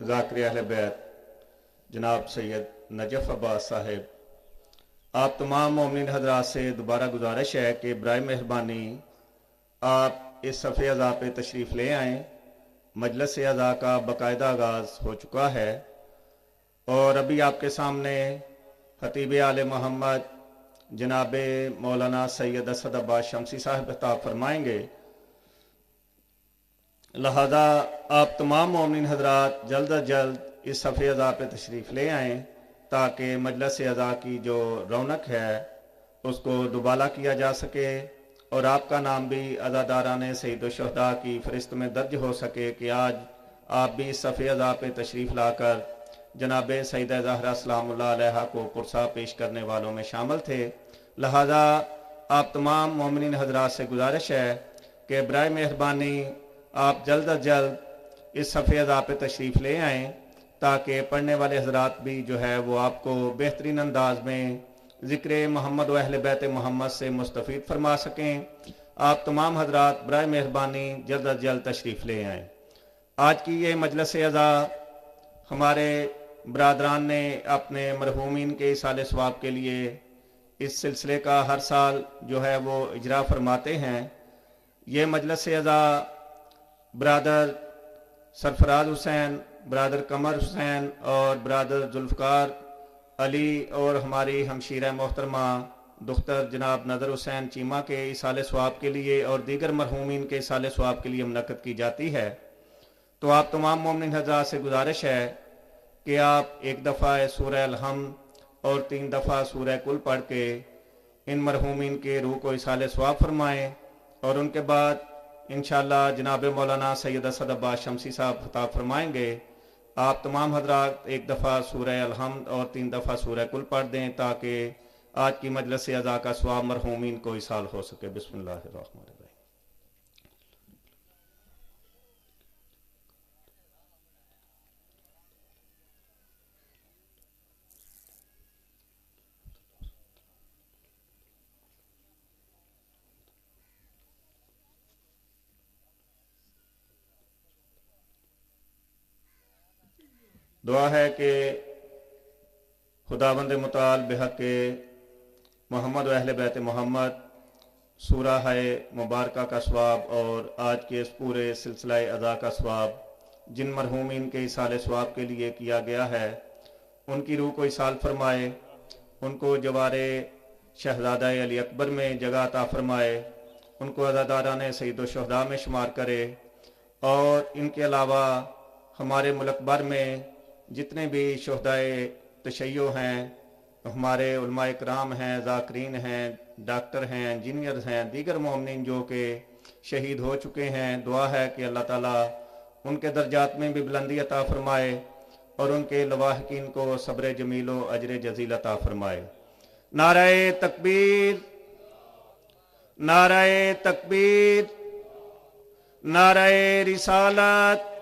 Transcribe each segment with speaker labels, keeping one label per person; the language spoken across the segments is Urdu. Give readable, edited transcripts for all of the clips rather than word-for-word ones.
Speaker 1: ذاکر اہل بیت جناب سید نجف عباس صاحب، آپ تمام مومنین حضرات سے دوبارہ گزارش ہے کہ برائے مہربانی آپ اس صفحے اعضاء پہ تشریف لے آئیں۔ مجلس اعضاء کا باقاعدہ آغاز ہو چکا ہے اور ابھی آپ کے سامنے خطیب آل محمد جناب مولانا سید اسد عباس شمسی صاحب خطاب فرمائیں گے، لہذا آپ تمام مومنین حضرات جلد از جلد اس صفحے اعضاء پہ تشریف لے آئیں تاکہ مجلس اعضاء کی جو رونق ہے اس کو دوبالا کیا جا سکے اور آپ کا نام بھی عزاداران سید الشہداء کی فہرست میں درج ہو سکے کہ آج آپ بھی اس صفحے اعضاء پہ تشریف لا کر جناب سیدہ زہرا سلام اللہ علیہا کو پرسا پیش کرنے والوں میں شامل تھے۔ لہذا آپ تمام مومنین حضرات سے گزارش ہے کہ برائے مہربانی آپ جلد از جلد اس صفحے اعضاء پہ تشریف لے آئیں تاکہ پڑھنے والے حضرات بھی جو ہے وہ آپ کو بہترین انداز میں ذکر محمد و اہل بیت محمد سے مستفید فرما سکیں۔ آپ تمام حضرات برائے مہربانی جلد از جلد تشریف لے آئیں۔ آج کی یہ مجلس اعضاء ہمارے برادران نے اپنے مرحومین کے ایصال ثواب کے لیے اس سلسلے کا ہر سال جو ہے وہ اجرا فرماتے ہیں۔ یہ مجلس اعضاء برادر سرفراز حسین، برادر قمر حسین اور برادر ذوالفقار علی اور ہماری ہمشیرہ محترمہ دختر جناب نظر حسین چیمہ کے ایصال ثواب کے لیے اور دیگر مرحومین کے ایصال ثواب کے لیے منعقد کی جاتی ہے۔ تو آپ تمام مومنین حضرات سے گزارش ہے کہ آپ ایک دفعہ سورہ الحمد اور 3 دفعہ سورہ کل پڑھ کے ان مرحومین کے روح کو ایصال ثواب فرمائیں اور ان کے بعد انشاءاللہ جناب مولانا سید اسد عباس شمسی صاحب خطاب فرمائیں گے۔ آپ تمام حضرات ایک دفعہ سورہ الحمد اور 3 دفعہ سورہ کل پڑھ دیں تاکہ آج کی مجلس اعضاء کا ثواب مرحومین کو ایصال ہو سکے۔ بسم اللہ الرحمن الرحیم۔ دعا ہے کہ خداوند متعال بحق محمد و اہل بیت محمد سورہ مبارکہ کا ثواب اور آج کے اس پورے سلسلہ اعضاء کا ثواب جن مرحومین کے ایصال ثواب کے لیے کیا گیا ہے ان کی روح کو ایصال فرمائے، ان کو جوار شہزادہ علی اکبر میں جگہ عطا فرمائے، ان کو عزاداران سید الشہداء میں شمار کرے اور ان کے علاوہ ہمارے ملک بھر میں جتنے بھی شہدائے تشیع ہیں، ہمارے علماء کرام ہیں، ذاکرین ہیں، ڈاکٹر ہیں، انجینئرز ہیں، دیگر مومنین جو کہ شہید ہو چکے ہیں، دعا ہے کہ اللہ تعالیٰ ان کے درجات میں بھی بلندی عطا فرمائے اور ان کے لواحقین کو صبر جمیل و اجر جزیل عطا فرمائے۔ نعرہ تکبیر، نعرہ تکبیر، نعرہ رسالت،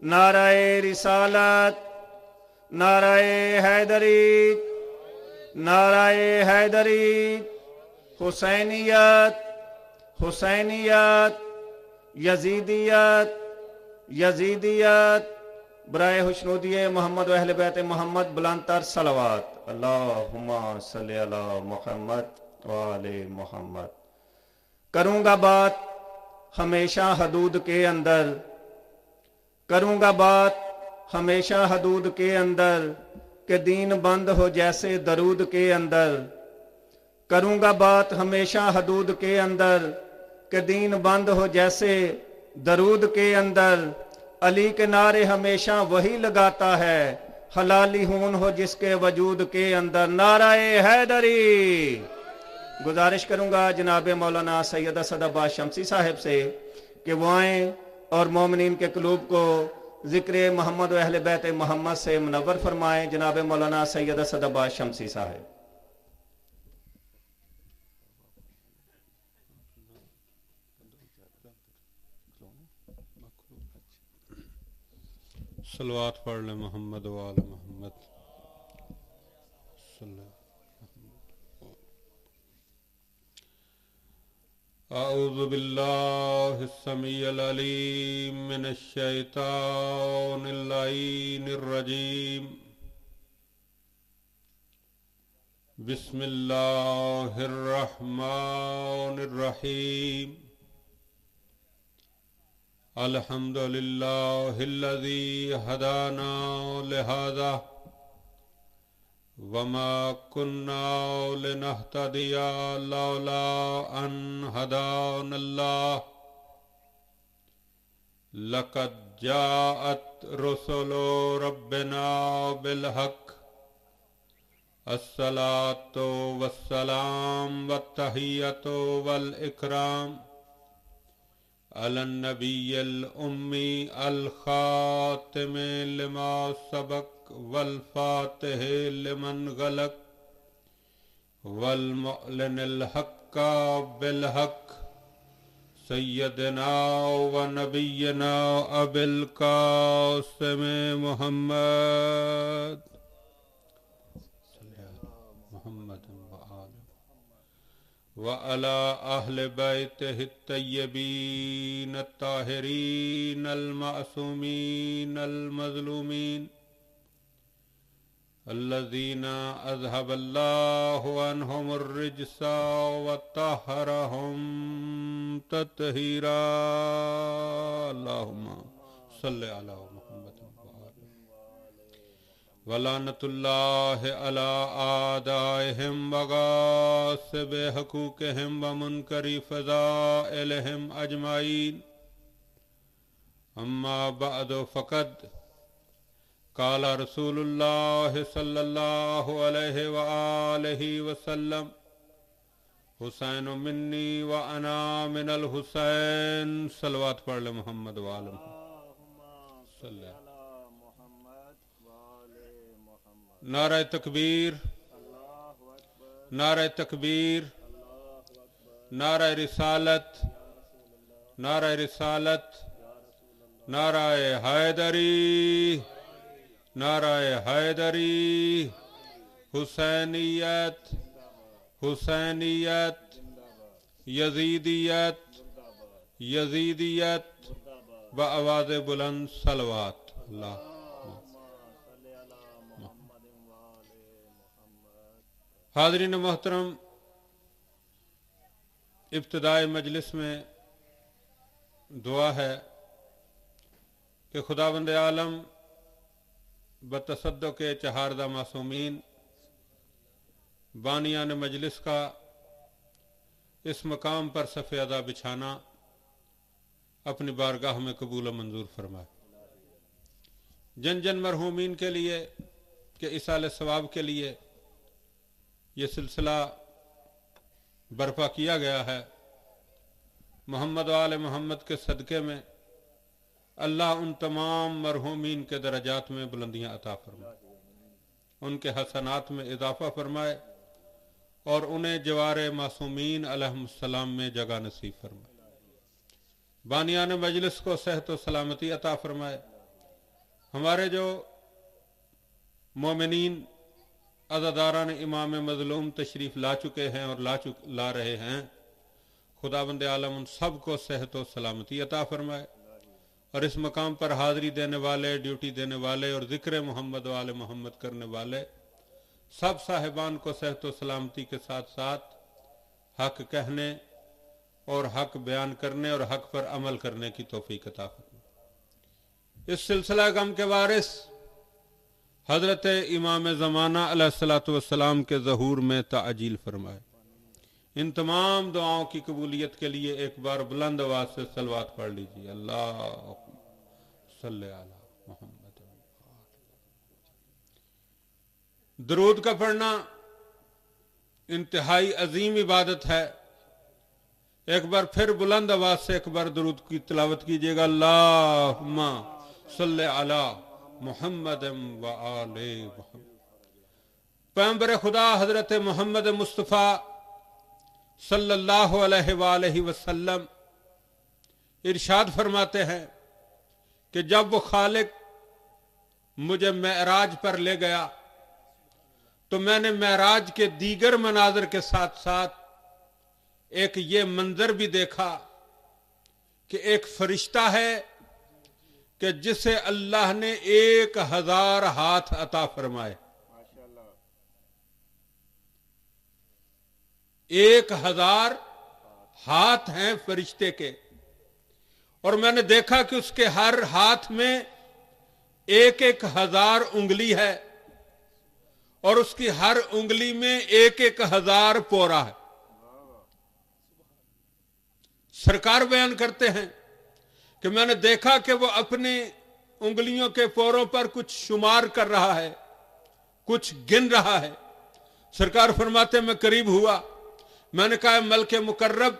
Speaker 1: نعرہ رسالت، نعرہ حیدری، نعرہ حیدری، حسینیت، حسینیت، یزیدیت، یزیدیت، برائے حسنودی محمد و اہل بیت محمد بلند تر صلوات۔ اللہم صلی علی محمد وآل محمد۔ کروں گا بات ہمیشہ حدود کے اندر، کروں گا بات ہمیشہ حدود کے اندر کہ دین بند ہو جیسے درود کے اندر، کروں گا بات ہمیشہ حدود کے اندر کہ دین بند ہو جیسے درود کے اندر، علی کے نعرے ہمیشہ وہی لگاتا ہے، حلالی ہون ہو جس کے وجود کے اندر، نعرہ حیدری۔ گزارش کروں گا جناب مولانا سید اسد عباس شمسی صاحب سے کہ وہ آئیں اور مومنین کے قلوب کو ذکر محمد و اہل بیت محمد سے منور فرمائیں۔ جناب مولانا سید اسد عباس شمسی صاحب۔
Speaker 2: صلوات پڑھ لیں محمد و آل محمد۔ أعوذ بالله السميع العليم من الشيطان اللعين الرجيم بسم الله الرحمن الرحيم الحمد لله الذي هدانا لهذا وما كنا لنهتدي لولا أن هدانا الله لقد جاءت رسل ربنا بالحق الصلاة والسلام والتحية والإكرام على النبي الأمي الخاتم لما سبق والفاتح لمن غلق والمعلن الحق بالحق سيدنا ونبينا أبي القاسم محمد وعلى أهل بيته الطيبين الطاهرين المعصومين المظلومين الذين أذهب الله عنهم الرجس وطهرهم تطهيرا اللهم صل على محمد ولعنة الله على أعدائهم وغاصب حقوقهم ومنكر فضائلهم أجمعين أما بعد فقد قال رسول الله صلى الله عليه وآله وسلم حسین منی وأنا من الحسین صلوات پڑھ لے محمد وآلہ صلی اللہ نعرہ تکبیر نعرہ تکبیر نعرہ رسالت نعرہ رسالت نعرہ حیدری نعرہ حیدری حسینیت حسینیت یزیدیت یزیدیت بآواز بلند صلوات اللہ حاضرین محترم ابتدائی مجلس میں دعا ہے کہ خداوند عالم بتصدق چہاردہ معصومین بانیان مجلس کا اس مقام پر صف ادا بچھانا اپنی بارگاہ میں قبول و منظور فرمائے جن جن مرحومین کے لیے کہ ایصال ثواب کے لیے یہ سلسلہ برپا کیا گیا ہے محمد و آل محمد کے صدقے میں اللہ ان تمام مرحومین کے درجات میں بلندیاں عطا فرمائے ان کے حسنات میں اضافہ فرمائے اور انہیں جوار معصومین علیہم السلام میں جگہ نصیب فرمائے بانیان مجلس کو صحت و سلامتی عطا فرمائے ہمارے جو مومنین عزاداران امام مظلوم تشریف لا چکے ہیں اور لا رہے ہیں خداوند عالم ان سب کو صحت و سلامتی عطا فرمائے اور اس مقام پر حاضری دینے والے ڈیوٹی دینے والے اور ذکر محمد و آل محمد کرنے والے سب صاحبان کو صحت و سلامتی کے ساتھ ساتھ حق کہنے اور حق بیان کرنے اور حق پر عمل کرنے کی توفیق عطا فرمائے اس سلسلہ غم کے وارث حضرت امام زمانہ علیہ السلام کے ظہور میں تعجیل فرمائے ان تمام دعاؤں کی قبولیت کے لیے ایک بار بلند آواز سے صلوات پڑھ لیجیے اللہ صلی علی محمد درود کا پڑھنا انتہائی عظیم عبادت ہے ایک بار پھر بلند آواز سے ایک بار درود کی تلاوت کیجیے گا اللہم صلی علی محمد و آل محمد پیغمبر خدا حضرت محمد مصطفیٰ صلی اللہ علیہ وآلہ وسلم ارشاد فرماتے ہیں کہ جب وہ خالق مجھے معراج پر لے گیا تو میں نے معراج کے دیگر مناظر کے ساتھ ساتھ ایک یہ منظر بھی دیکھا کہ ایک فرشتہ ہے کہ جسے اللہ نے 1000 ہاتھ عطا فرمائے. 1000 ہاتھ ہیں فرشتے کے, اور میں نے دیکھا کہ اس کے ہر ہاتھ میں 1000 انگلی ہے, اور اس کی ہر انگلی میں 1000 پورا ہے. سرکار بیان کرتے ہیں کہ میں نے دیکھا کہ وہ اپنی انگلیوں کے پوروں پر کچھ شمار کر رہا ہے, کچھ گن رہا ہے. سرکار فرماتے میں قریب ہوا, میں نے کہا ملک مقرب,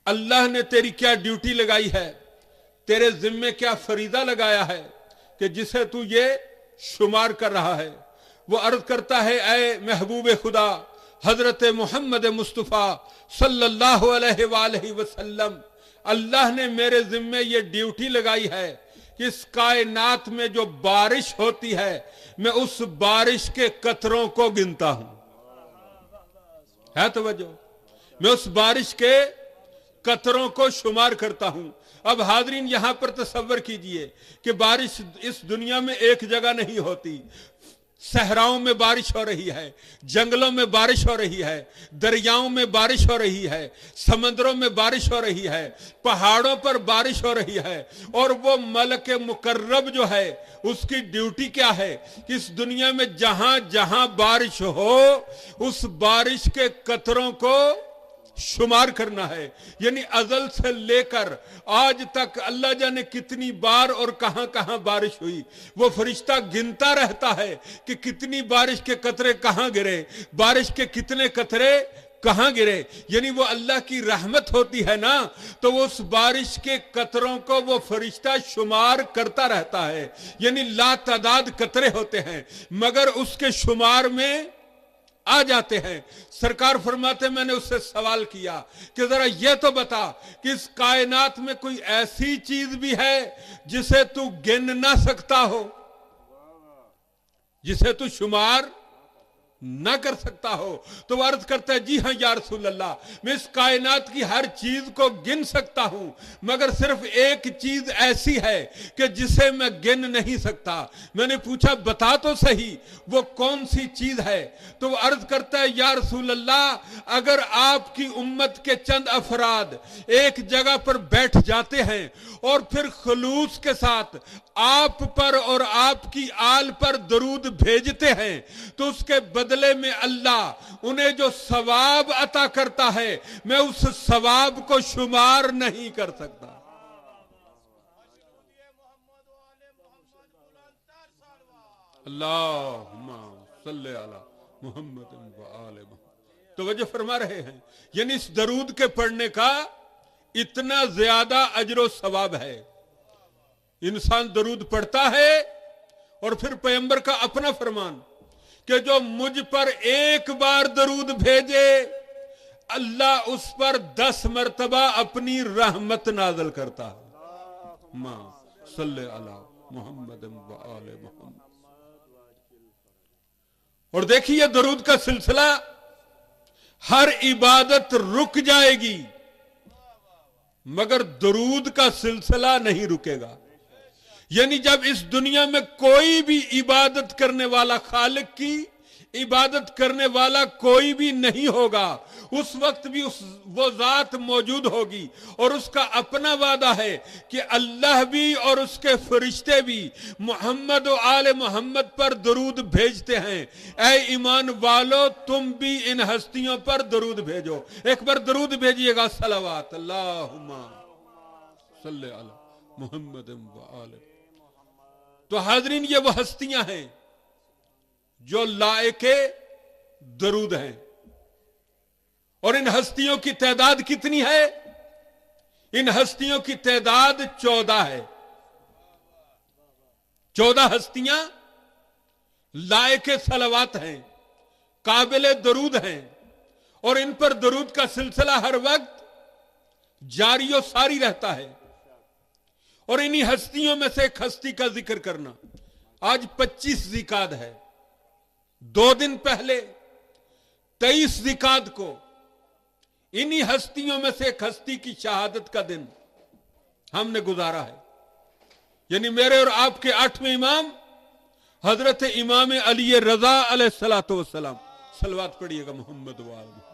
Speaker 2: اللہ نے تیری کیا ڈیوٹی لگائی ہے, تیرے ذمے کیا فریضہ لگایا ہے کہ جسے تو یہ شمار کر رہا ہے. وہ عرض کرتا ہے اے محبوب خدا حضرت محمد مصطفیٰ صلی اللہ علیہ وآلہ وسلم, اللہ نے میرے ذمے یہ ڈیوٹی لگائی ہے کہ اس کائنات میں جو بارش ہوتی ہے میں اس بارش کے قطروں کو گنتا ہوں. ہے توجہ, میں اس بارش کے قطروں کو شمار کرتا ہوں. اب حاضرین یہاں پر تصور کیجئے کہ بارش اس دنیا میں ایک جگہ نہیں ہوتی. صحراؤں میں بارش ہو رہی ہے, جنگلوں میں بارش ہو رہی ہے, دریاؤں میں بارش ہو رہی ہے, سمندروں میں بارش ہو رہی ہے, پہاڑوں پر بارش ہو رہی ہے. اور وہ ملک مقرب جو ہے اس کی ڈیوٹی کیا ہے کہ اس دنیا میں جہاں جہاں بارش ہو اس بارش کے قطروں کو شمار کرنا ہے. یعنی ازل سے لے کر آج تک اللہ جانے کتنی بار اور کہاں کہاں بارش ہوئی, وہ فرشتہ گنتا رہتا ہے کہ کتنی بارش کے قطرے کہاں گرے, بارش کے کتنے قطرے کہاں گرے. یعنی وہ اللہ کی رحمت ہوتی ہے نا, تو وہ اس بارش کے قطروں کو وہ فرشتہ شمار کرتا رہتا ہے. یعنی لا تعداد قطرے ہوتے ہیں مگر اس کے شمار میں آ جاتے ہیں. سرکار فرماتے میں نے اس سے سوال کیا کہ ذرا یہ تو بتا کہ اس کائنات میں کوئی ایسی چیز بھی ہے جسے تو گن نہ سکتا ہو, جسے تو شمار نہ کر سکتا ہو. تو وہ عرض کرتا ہے جی ہاں یا رسول اللہ, میں اس کائنات کی ہر چیز کو گن سکتا ہوں مگر صرف ایک چیز ایسی ہے کہ جسے میں گن نہیں سکتا. میں نے پوچھا بتا تو صحیح وہ کون سی چیز ہے. تو وہ عرض کرتا ہے یا رسول اللہ, اگر آپ کی امت کے چند افراد ایک جگہ پر بیٹھ جاتے ہیں اور پھر خلوص کے ساتھ آپ پر اور آپ کی آل پر درود بھیجتے ہیں تو اس کے بدلے میں اللہ انہیں جو ثواب عطا کرتا ہے میں اس ثواب کو شمار نہیں کر سکتا. اللہم صلی علی محمد و آل محمد. توجہ فرما رہے ہیں, یعنی اس درود کے پڑھنے کا اتنا زیادہ اجر و ثواب ہے. انسان درود پڑھتا ہے اور پھر پیغمبر کا اپنا فرمان کہ جو مجھ پر ایک بار درود بھیجے اللہ اس پر 10 مرتبہ اپنی رحمت نازل کرتا ہے. ماں صلی علی محمد و آل محمد. اور دیکھیے درود کا سلسلہ, ہر عبادت رک جائے گی مگر درود کا سلسلہ نہیں رکے گا. یعنی جب اس دنیا میں کوئی بھی عبادت کرنے والا, خالق کی عبادت کرنے والا کوئی بھی نہیں ہوگا, اس وقت بھی وہ ذات موجود ہوگی اور اس کا اپنا وعدہ ہے کہ اللہ بھی اور اس کے فرشتے بھی محمد و آل محمد پر درود بھیجتے ہیں. اے ایمان والو تم بھی ان ہستیوں پر درود بھیجو. ایک بار درود بھیجیے گا, صلوات اللہم صلی علی محمد و آل. تو حاضرین یہ وہ ہستیاں ہیں جو لائق درود ہیں, اور ان ہستیوں کی تعداد کتنی ہے؟ ان ہستیوں کی تعداد 14 ہے. 14 ہستیاں لائق صلوات ہیں, قابل درود ہیں, اور ان پر درود کا سلسلہ ہر وقت جاری و ساری رہتا ہے. اور انہی ہستیوں میں سے ایک ہستی کا ذکر کرنا. آج 25 ذی-القعدہ ہے, 2 دن پہلے 23 ذی-القعدہ کو انہی ہستیوں میں سے ایک ہستی کی شہادت کا دن ہم نے گزارا ہے. یعنی میرے اور آپ کے 8ویں امام حضرت امام علی رضا علیہ الصلوۃ والسلام. صلوات پڑھیے گا محمد وآل محمد.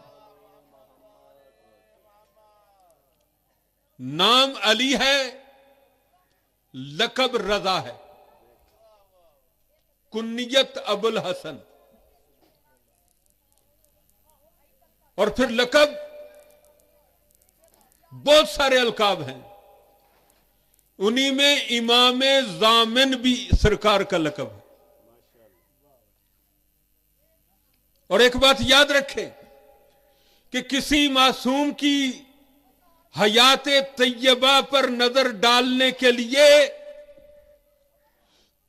Speaker 2: نام علی ہے، لقب رضا ہے، کنیت ابو الحسن، اور پھر لقب بہت سارے القاب ہیں. انہی میں امام ضامن بھی سرکار کا لقب ہے. اور ایک بات یاد رکھیں کہ کسی معصوم کی حیات طیبہ پر نظر ڈالنے کے لیے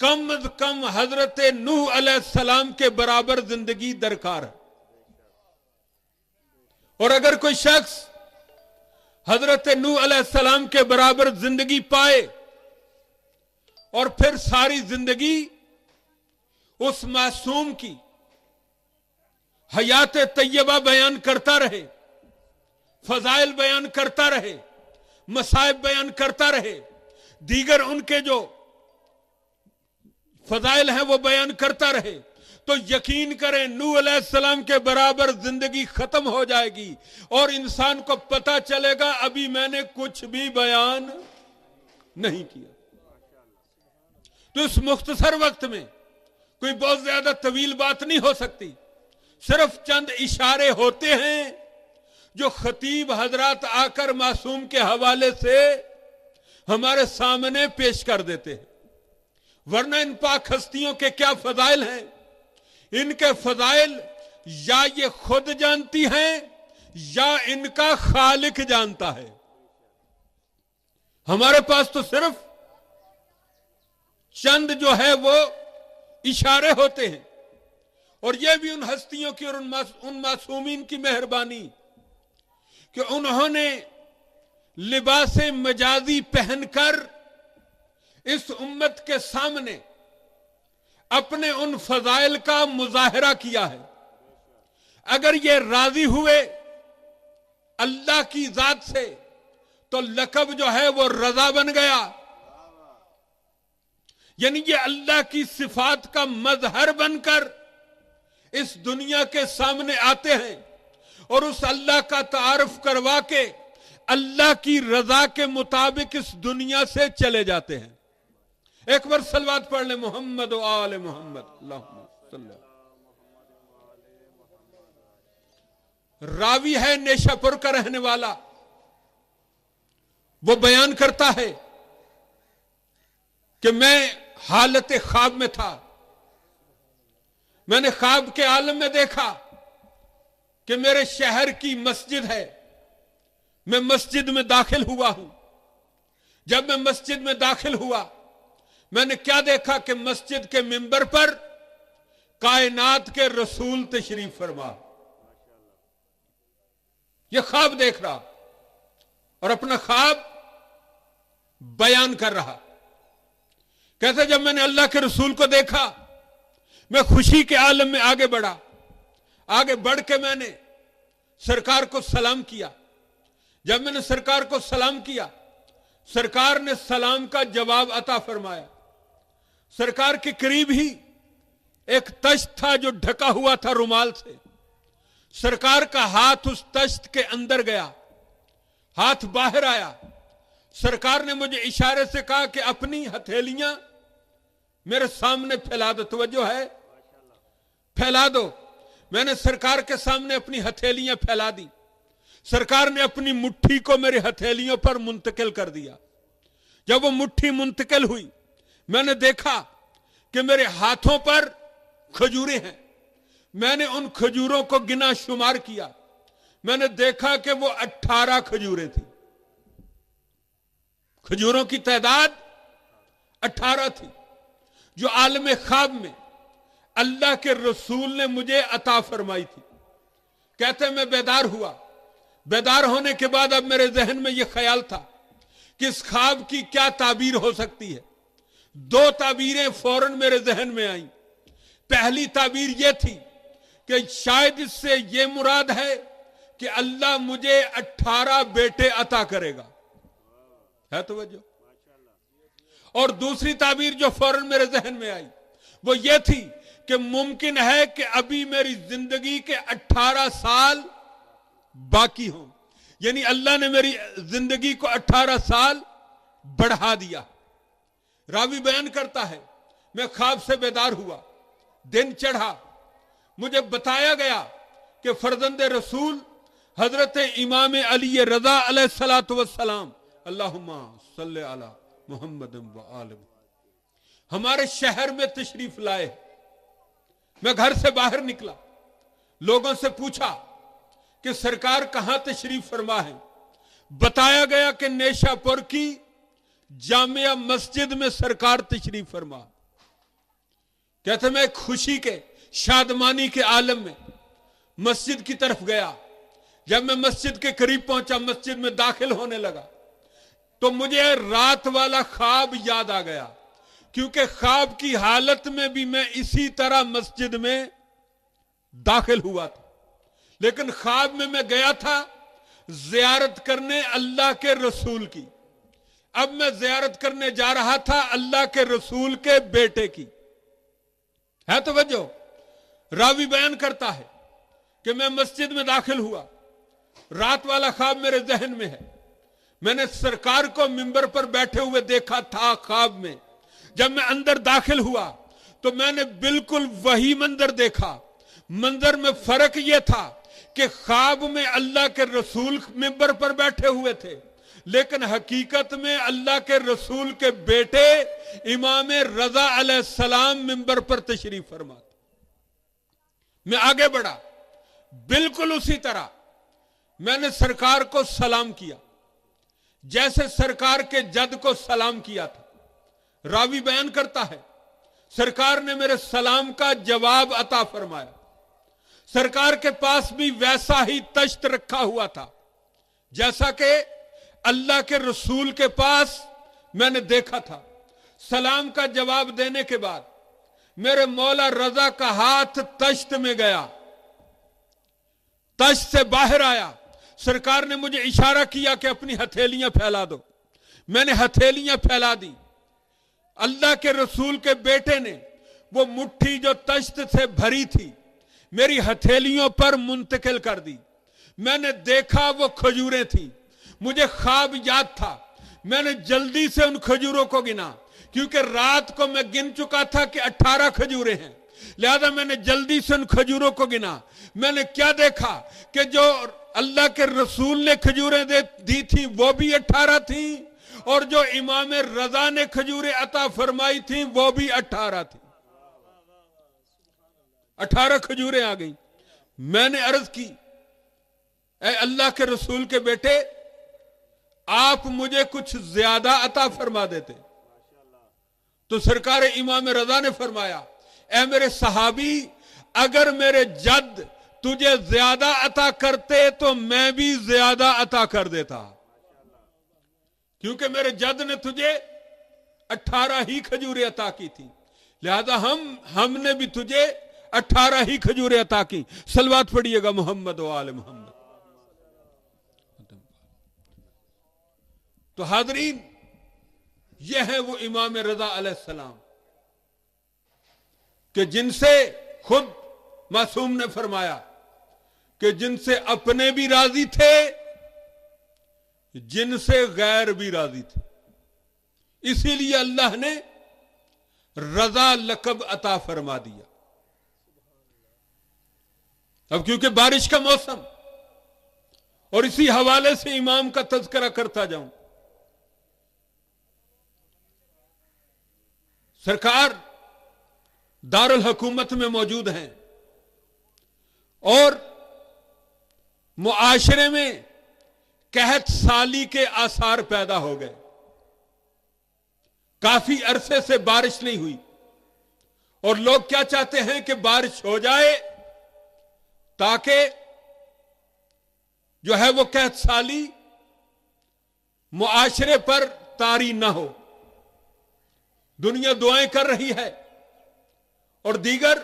Speaker 2: کم از کم حضرت نوح علیہ السلام کے برابر زندگی درکار ہے. اور اگر کوئی شخص حضرت نوح علیہ السلام کے برابر زندگی پائے اور پھر ساری زندگی اس معصوم کی حیات طیبہ بیان کرتا رہے، فضائل بیان کرتا رہے، مصائب بیان کرتا رہے، دیگر ان کے جو فضائل ہیں وہ بیان کرتا رہے، تو یقین کریں نوح علیہ السلام کے برابر زندگی ختم ہو جائے گی اور انسان کو پتا چلے گا ابھی میں نے کچھ بھی بیان نہیں کیا. تو اس مختصر وقت میں کوئی بہت زیادہ طویل بات نہیں ہو سکتی. صرف چند اشارے ہوتے ہیں جو خطیب حضرات آ کر معصوم کے حوالے سے ہمارے سامنے پیش کر دیتے ہیں. ورنہ ان پاک ہستیوں کے کیا فضائل ہیں، ان کے فضائل یا یہ خود جانتی ہیں یا ان کا خالق جانتا ہے. ہمارے پاس تو صرف چند جو ہے وہ اشارے ہوتے ہیں، اور یہ بھی ان ہستیوں کی اور ان معصومین کی مہربانی کہ انہوں نے لباس مجازی پہن کر اس امت کے سامنے اپنے ان فضائل کا مظاہرہ کیا ہے. اگر یہ راضی ہوئے اللہ کی ذات سے تو لقب جو ہے وہ رضا بن گیا. یعنی یہ اللہ کی صفات کا مظہر بن کر اس دنیا کے سامنے آتے ہیں اور اس اللہ کا تعارف کروا کے اللہ کی رضا کے مطابق اس دنیا سے چلے جاتے ہیں. ایک بار صلوات پڑھ لیں محمد و آل محمد. اللہم صلی. راوی ہے نیشا پور کا رہنے والا، وہ بیان کرتا ہے کہ میں حالت خواب میں تھا. میں نے خواب کے عالم میں دیکھا کہ میرے شہر کی مسجد ہے. میں مسجد میں داخل ہوا ہوں. جب میں مسجد میں داخل ہوا میں نے کیا دیکھا کہ مسجد کے منبر پر کائنات کے رسول تشریف فرما. یہ خواب دیکھ رہا اور اپنا خواب بیان کر رہا. کہتے جب میں نے اللہ کے رسول کو دیکھا میں خوشی کے عالم میں آگے بڑھا. آگے بڑھ کے میں نے سرکار کو سلام کیا. جب میں نے سرکار کو سلام کیا سرکار نے سلام کا جواب عطا فرمایا. سرکار کے قریب ہی ایک تشت تھا جو ڈھکا ہوا تھا رومال سے. سرکار کا ہاتھ اس تشت کے اندر گیا، ہاتھ باہر آیا. سرکار نے مجھے اشارے سے کہا کہ اپنی ہتھیلیاں میرے سامنے پھیلا دو. توجہ ہے، پھیلا دو. میں نے سرکار کے سامنے اپنی ہتھیلیاں پھیلا دی. سرکار نے اپنی مٹھی کو میری ہتھیلیوں پر منتقل کر دیا. جب وہ مٹھی منتقل ہوئی میں نے دیکھا کہ میرے ہاتھوں پر کھجوریں ہیں. میں نے ان کھجوروں کو گنا شمار کیا. میں نے دیکھا کہ وہ 18 کھجوریں تھیں. کھجوروں کی تعداد 18 تھی جو عالم خواب میں اللہ کے رسول نے مجھے عطا فرمائی تھی. کہتے میں بیدار ہوا. بیدار ہونے کے بعد اب میرے ذہن میں یہ خیال تھا کہ اس خواب کی کیا تعبیر ہو سکتی ہے. 2 تعبیریں فوراً میرے ذہن میں آئیں. پہلی تعبیر یہ تھی کہ شاید اس سے یہ مراد ہے کہ اللہ مجھے 18 بیٹے عطا کرے گا. ہے توجہ؟ اور دوسری تعبیر جو فوراً میرے ذہن میں آئی وہ یہ تھی کہ ممکن ہے کہ ابھی میری زندگی کے 18 سال باقی ہوں. یعنی اللہ نے میری زندگی کو 18 سال بڑھا دیا. راوی بیان کرتا ہے میں خواب سے بیدار ہوا, دن چڑھا, مجھے بتایا گیا کہ فرزند رسول حضرت امام علی رضا علیہ الصلوۃ والسلام اللہم صلی علی محمد و آل ہمارے شہر میں تشریف لائے. میں گھر سے باہر نکلا, لوگوں سے پوچھا کہ سرکار کہاں تشریف فرما ہے. بتایا گیا کہ نیشا پور کی جامعہ مسجد میں سرکار تشریف فرما. کہتے میں ایک خوشی کے شادمانی کے عالم میں مسجد کی طرف گیا. جب میں مسجد کے قریب پہنچا, مسجد میں داخل ہونے لگا, تو مجھے رات والا خواب یاد آ گیا, کیونکہ خواب کی حالت میں بھی میں اسی طرح مسجد میں داخل ہوا تھا. لیکن خواب میں گیا تھا زیارت کرنے اللہ کے رسول کی. اب میں زیارت کرنے جا رہا تھا اللہ کے رسول کے بیٹے کی. ہے توجہ؟ راوی بیان کرتا ہے کہ میں مسجد میں داخل ہوا, رات والا خواب میرے ذہن میں ہے. میں نے سرکار کو منبر پر بیٹھے ہوئے دیکھا تھا خواب میں. جب میں اندر داخل ہوا تو میں نے بالکل وہی منظر دیکھا. منظر میں فرق یہ تھا کہ خواب میں اللہ کے رسول منبر پر بیٹھے ہوئے تھے, لیکن حقیقت میں اللہ کے رسول کے بیٹے امام رضا علیہ السلام منبر پر تشریف فرما تھے. میں آگے بڑھا, بالکل اسی طرح میں نے سرکار کو سلام کیا جیسے سرکار کے جد کو سلام کیا تھا. راوی بیان کرتا ہے سرکار نے میرے سلام کا جواب عطا فرمایا. سرکار کے پاس بھی ویسا ہی تشت رکھا ہوا تھا جیسا کہ اللہ کے رسول کے پاس میں نے دیکھا تھا. سلام کا جواب دینے کے بعد میرے مولا رضا کا ہاتھ تشت میں گیا, تشت سے باہر آیا. سرکار نے مجھے اشارہ کیا کہ اپنی ہتھیلیاں پھیلا دو. میں نے ہتھیلیاں پھیلا دی. اللہ کے رسول کے بیٹے نے وہ مٹھی جو تشت سے بھری تھی میری ہتھیلیوں پر منتقل کر دی. میں نے دیکھا وہ کھجوریں تھیں. مجھے خواب یاد تھا. میں نے جلدی سے ان کھجوروں کو گنا, کیونکہ رات کو میں گن چکا تھا کہ 18 کھجوریں ہیں. لہذا میں نے جلدی سے ان کھجوروں کو گنا. میں نے کیا دیکھا کہ جو اللہ کے رسول نے کھجوریں دی تھی وہ بھی 18 تھیں, اور جو امام رضا نے کھجوریں عطا فرمائی تھیں وہ بھی 18 تھیں. 18 کھجوریں آ گئیں. میں نے عرض کی اے اللہ کے رسول کے بیٹے, آپ مجھے کچھ زیادہ عطا فرما دیتے. تو سرکار امام رضا نے فرمایا اے میرے صحابی, اگر میرے جد تجھے زیادہ عطا کرتے تو میں بھی زیادہ عطا کر دیتا, کیونکہ میرے جد نے تجھے 18 ہی کھجوریں عطا کی تھی. لہذا ہم نے بھی تجھے 18 ہی کھجوریں عطا کی. صلوات پڑھیے گا محمد و آل محمد. تو حاضرین, یہ ہے وہ امام رضا علیہ السلام کہ جن سے خود معصوم نے فرمایا کہ جن سے اپنے بھی راضی تھے, جن سے غیر بھی راضی تھے. اسی لیے اللہ نے رضا لقب عطا فرما دیا. اب کیونکہ بارش کا موسم اور اسی حوالے سے امام کا تذکرہ کرتا جاؤں, سرکار دارالحکومت میں موجود ہیں اور معاشرے میں قحط سالی کے آثار پیدا ہو گئے. کافی عرصے سے بارش نہیں ہوئی اور لوگ کیا چاہتے ہیں کہ بارش ہو جائے تاکہ جو ہے وہ قحط سالی معاشرے پر طاری نہ ہو. دنیا دعائیں کر رہی ہے اور دیگر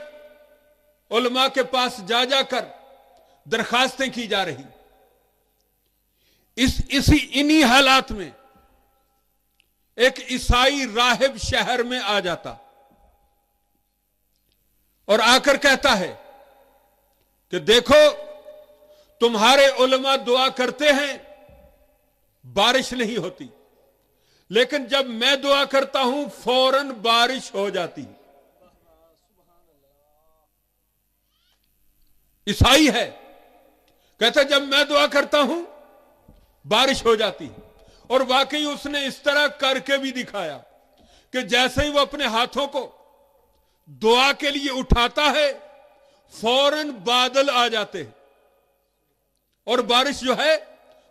Speaker 2: علماء کے پاس جا کر درخواستیں کی جا رہی. انہی حالات میں ایک عیسائی راہب شہر میں آ جاتا اور آ کر کہتا ہے کہ دیکھو تمہارے علماء دعا کرتے ہیں بارش نہیں ہوتی، لیکن جب میں دعا کرتا ہوں فوراً بارش ہو جاتی۔ عیسائی ہے، کہتا جب میں دعا کرتا ہوں بارش ہو جاتی، اور واقعی اس نے اس طرح کر کے بھی دکھایا کہ جیسے ہی وہ اپنے ہاتھوں کو دعا کے لیے اٹھاتا ہے فوراً بادل آ جاتے ہیں اور بارش جو ہے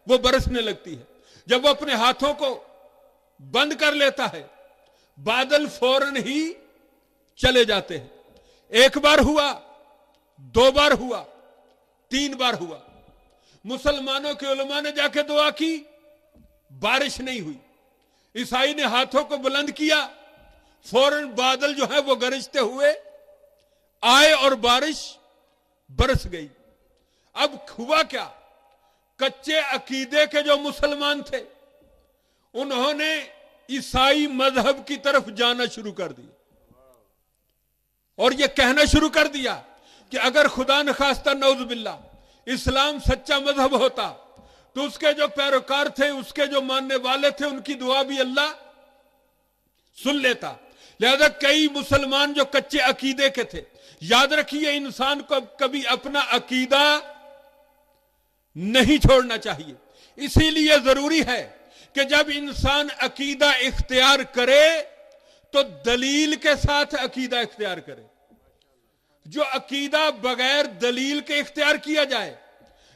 Speaker 2: وہ برسنے لگتی ہے۔ جب وہ اپنے ہاتھوں کو بند کر لیتا ہے بادل فوراً ہی چلے جاتے ہیں۔ ایک بار ہوا، دو بار ہوا، تین بار ہوا، مسلمانوں کے علماء نے جا کے دعا کی، بارش نہیں ہوئی۔ عیسائی نے ہاتھوں کو بلند کیا، فوراً بادل جو ہے وہ گرجتے ہوئے آئے اور بارش برس گئی۔ اب ہوا کیا؟ کچے عقیدے کے جو مسلمان تھے انہوں نے عیسائی مذہب کی طرف جانا شروع کر دیا اور یہ کہنا شروع کر دیا کہ اگر خدا نخواستہ نعوذ باللہ اسلام سچا مذہب ہوتا تو اس کے جو پیروکار تھے، اس کے جو ماننے والے تھے، ان کی دعا بھی اللہ سن لیتا۔ لہذا کئی مسلمان جو کچے عقیدے کے تھے، یاد رکھیے انسان کو کبھی اپنا عقیدہ نہیں چھوڑنا چاہیے۔ اسی لیے ضروری ہے کہ جب انسان عقیدہ اختیار کرے تو دلیل کے ساتھ عقیدہ اختیار کرے۔ جو عقیدہ بغیر دلیل کے اختیار کیا جائے،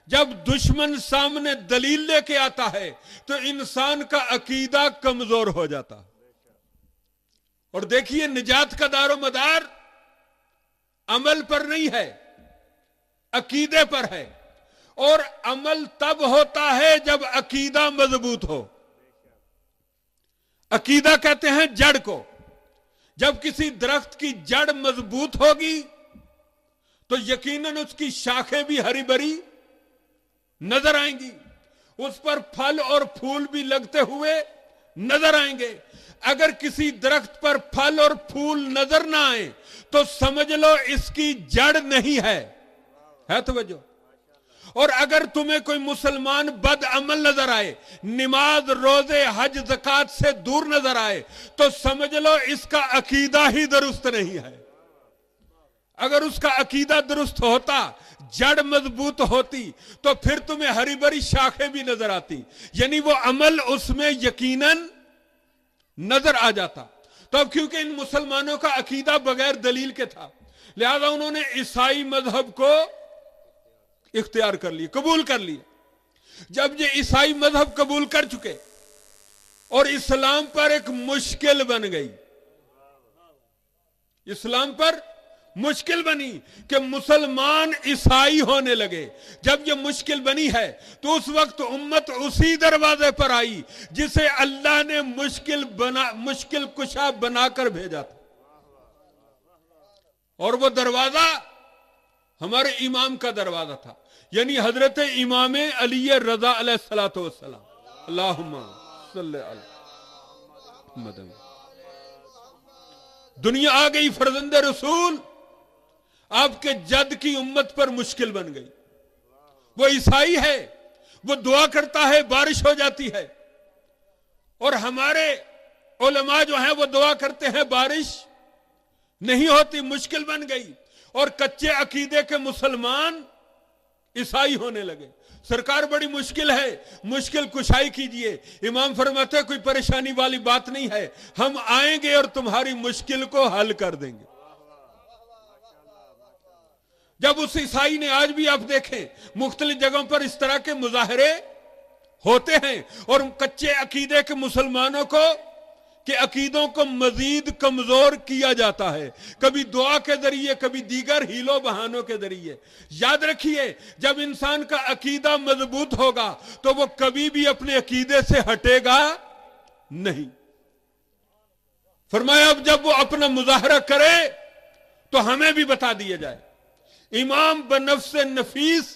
Speaker 2: جب دشمن سامنے دلیل لے کے آتا ہے تو انسان کا عقیدہ کمزور ہو جاتا۔ اور دیکھیے نجات کا دار و مدار عمل پر نہیں ہے، عقیدے پر ہے، اور عمل تب ہوتا ہے جب عقیدہ مضبوط ہو۔ عقیدہ کہتے ہیں جڑ کو۔ جب کسی درخت کی جڑ مضبوط ہوگی تو یقیناً اس کی شاخیں بھی ہری بھری نظر آئیں گی، اس پر پھل اور پھول بھی لگتے ہوئے نظر آئیں گے۔ اگر کسی درخت پر پھل اور پھول نظر نہ آئے تو سمجھ لو اس کی جڑ نہیں ہے توجہ۔ اور اگر تمہیں کوئی مسلمان بد عمل نظر آئے، نماز روزے حج زکات سے دور نظر آئے، تو سمجھ لو اس کا عقیدہ ہی درست نہیں ہے۔ اگر اس کا عقیدہ درست ہوتا، جڑ مضبوط ہوتی، تو پھر تمہیں ہری بھری شاخیں بھی نظر آتی، یعنی وہ عمل اس میں یقیناً نظر آ جاتا۔ تو اب کیونکہ ان مسلمانوں کا عقیدہ بغیر دلیل کے تھا، لہذا انہوں نے عیسائی مذہب کو اختیار کر لیا، قبول کر لیا۔ جب یہ عیسائی مذہب قبول کر چکے اور اسلام پر ایک مشکل بن گئی، اسلام پر مشکل بنی کہ مسلمان عیسائی ہونے لگے۔ جب یہ مشکل بنی ہے تو اس وقت امت اسی دروازے پر آئی جسے اللہ نے مشکل کشا بنا کر بھیجا تھا، اور وہ دروازہ ہمارے امام کا دروازہ تھا، یعنی حضرت امام علی رضا علیہ الصلوۃ والسلام۔ اللہم صلی علی محمد۔ دنیا آ گئی فرزند رسول، آپ کے جد کی امت پر مشکل بن گئی۔ وہ عیسائی ہے، وہ دعا کرتا ہے بارش ہو جاتی ہے، اور ہمارے علماء جو ہیں وہ دعا کرتے ہیں بارش نہیں ہوتی، مشکل بن گئی، اور کچے عقیدے کے مسلمان عیسائی ہونے لگے۔ سرکار بڑی مشکل ہے، مشکل کشائی کیجئے۔ امام فرماتے ہیں کوئی پریشانی والی بات نہیں ہے، ہم آئیں گے اور تمہاری مشکل کو حل کر دیں گے۔ جب اس عیسائی نے، آج بھی آپ دیکھیں مختلف جگہوں پر اس طرح کے مظاہرے ہوتے ہیں، اور کچے عقیدے کے مسلمانوں کو کہ عقیدوں کو مزید کمزور کیا جاتا ہے، کبھی دعا کے ذریعے، کبھی دیگر ہیلوں بہانوں کے ذریعے۔ یاد رکھیے جب انسان کا عقیدہ مضبوط ہوگا تو وہ کبھی بھی اپنے عقیدے سے ہٹے گا نہیں۔ فرمایا اب جب وہ اپنا مظاہرہ کرے تو ہمیں بھی بتا دیا جائے۔ امام بنفس نفیس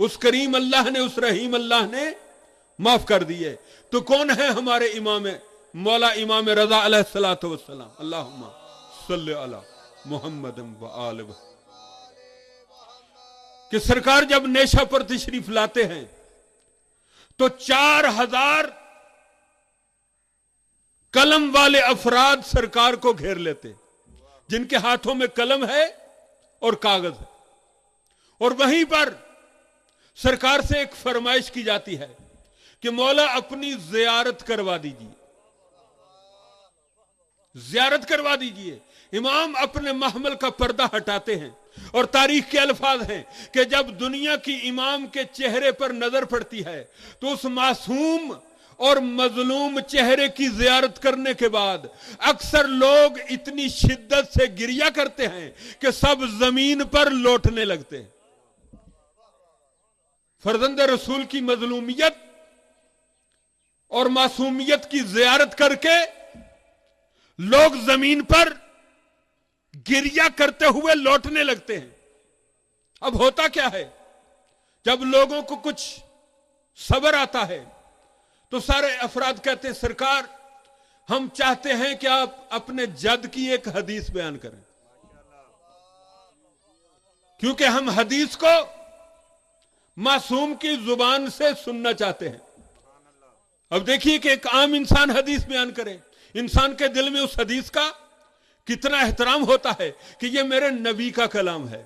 Speaker 2: اس کریم اللہ نے، اس رحیم اللہ نے معاف کر دیے. تو کون ہے ہمارے امام مولا امام رضا علیہ الصلوۃ والسلام؟ اللہم صلی علی محمد و آل محمد. کہ سرکار جب نیشہ پر تشریف لاتے ہیں تو 4000 قلم والے افراد سرکار کو گھیر لیتے، جن کے ہاتھوں میں قلم ہے اور کاغذ ہے. اور وہیں پر سرکار سے ایک فرمائش کی جاتی ہے کہ مولا اپنی زیارت کروا دیجیے، زیارت کروا دیجیے. امام اپنے محمل کا پردہ ہٹاتے ہیں، اور تاریخ کے الفاظ ہیں کہ جب دنیا کی امام کے چہرے پر نظر پڑتی ہے تو اس معصوم اور مظلوم چہرے کی زیارت کرنے کے بعد اکثر لوگ اتنی شدت سے گریہ کرتے ہیں کہ سب زمین پر لوٹنے لگتے ہیں. فرزند رسول کی مظلومیت اور معصومیت کی زیارت کر کے لوگ زمین پر گریہ کرتے ہوئے لوٹنے لگتے ہیں. اب ہوتا کیا ہے، جب لوگوں کو کچھ صبر آتا ہے تو سارے افراد کہتے ہیں سرکار ہم چاہتے ہیں کہ آپ اپنے جد کی ایک حدیث بیان کریں، کیونکہ ہم حدیث کو معصوم کی زبان سے سننا چاہتے ہیں. اب دیکھیے کہ ایک عام انسان حدیث بیان کرے، انسان کے دل میں اس حدیث کا کتنا احترام ہوتا ہے کہ یہ میرے نبی کا کلام ہے.